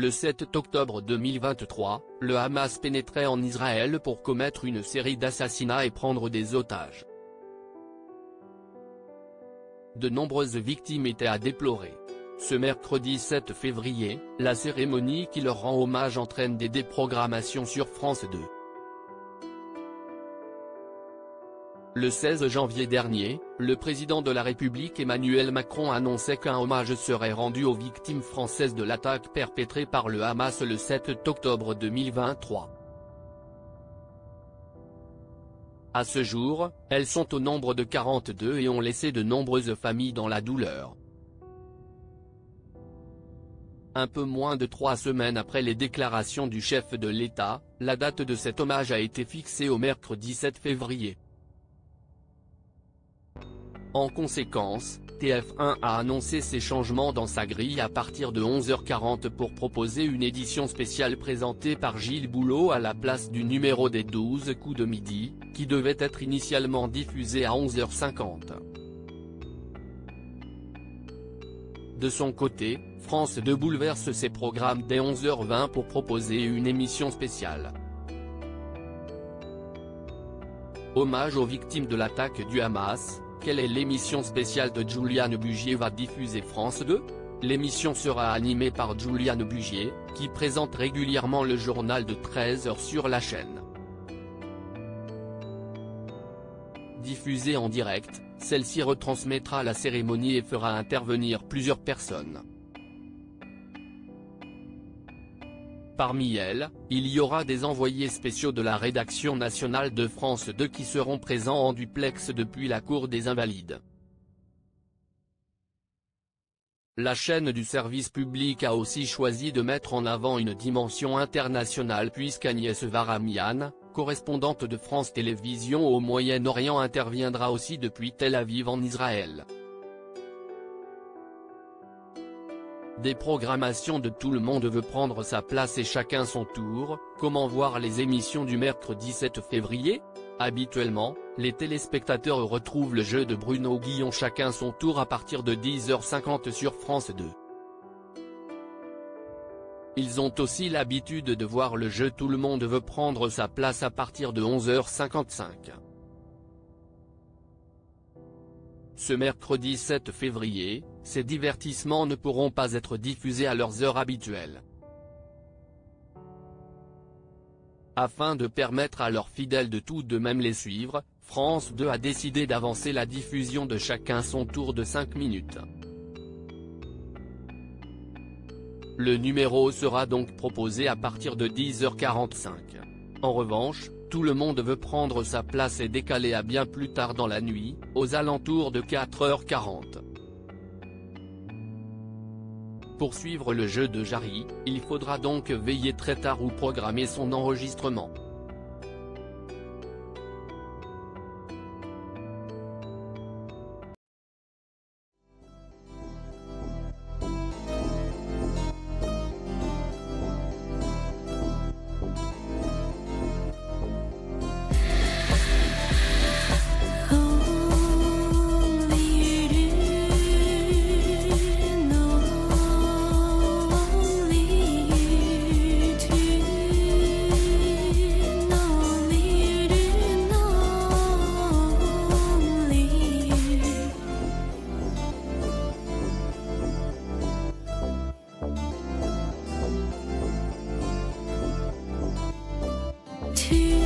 Le 7 octobre 2023, le Hamas pénétrait en Israël pour commettre une série d'assassinats et prendre des otages. De nombreuses victimes étaient à déplorer. Ce mercredi 7 février, la cérémonie qui leur rend hommage entraîne des déprogrammations sur France 2. Le 16 janvier dernier, le président de la République Emmanuel Macron annonçait qu'un hommage serait rendu aux victimes françaises de l'attaque perpétrée par le Hamas le 7 octobre 2023. À ce jour, elles sont au nombre de 42 et ont laissé de nombreuses familles dans la douleur. Un peu moins de 3 semaines après les déclarations du chef de l'État, la date de cet hommage a été fixée au mercredi 7 février. En conséquence, TF1 a annoncé ces changements dans sa grille à partir de 11h40 pour proposer une édition spéciale présentée par Gilles Boulot à la place du numéro des 12 coups de midi, qui devait être initialement diffusé à 11h50. De son côté, France 2 bouleverse ses programmes dès 11h20 pour proposer une émission spéciale. Hommage aux victimes de l'attaque du Hamas. Quelle est l'émission spéciale de Juliane Bugier va diffuser France 2 ? L'émission sera animée par Juliane Bugier, qui présente régulièrement le journal de 13h sur la chaîne. Diffusée en direct, celle-ci retransmettra la cérémonie et fera intervenir plusieurs personnes. Parmi elles, il y aura des envoyés spéciaux de la rédaction nationale de France 2 qui seront présents en duplex depuis la Cour des Invalides. La chaîne du service public a aussi choisi de mettre en avant une dimension internationale puisqu'Agnès Varamian, correspondante de France Télévisions au Moyen-Orient, interviendra aussi depuis Tel Aviv en Israël. Des programmations de Tout le monde veut prendre sa place et chacun son tour. Comment voir les émissions du mercredi 7 février ? Habituellement, les téléspectateurs retrouvent le jeu de Bruno Guillon Chacun son tour à partir de 10h50 sur France 2. Ils ont aussi l'habitude de voir le jeu Tout le monde veut prendre sa place à partir de 11h55. Ce mercredi 7 février, ces divertissements ne pourront pas être diffusés à leurs heures habituelles. Afin de permettre à leurs fidèles de tout de même les suivre, France 2 a décidé d'avancer la diffusion de Chacun son tour de 5 minutes. Le numéro sera donc proposé à partir de 10h45. En revanche, Tout le monde veut prendre sa place est décalé à bien plus tard dans la nuit, aux alentours de 4h40. Pour suivre le jeu de Jarry, il faudra donc veiller très tard ou programmer son enregistrement. To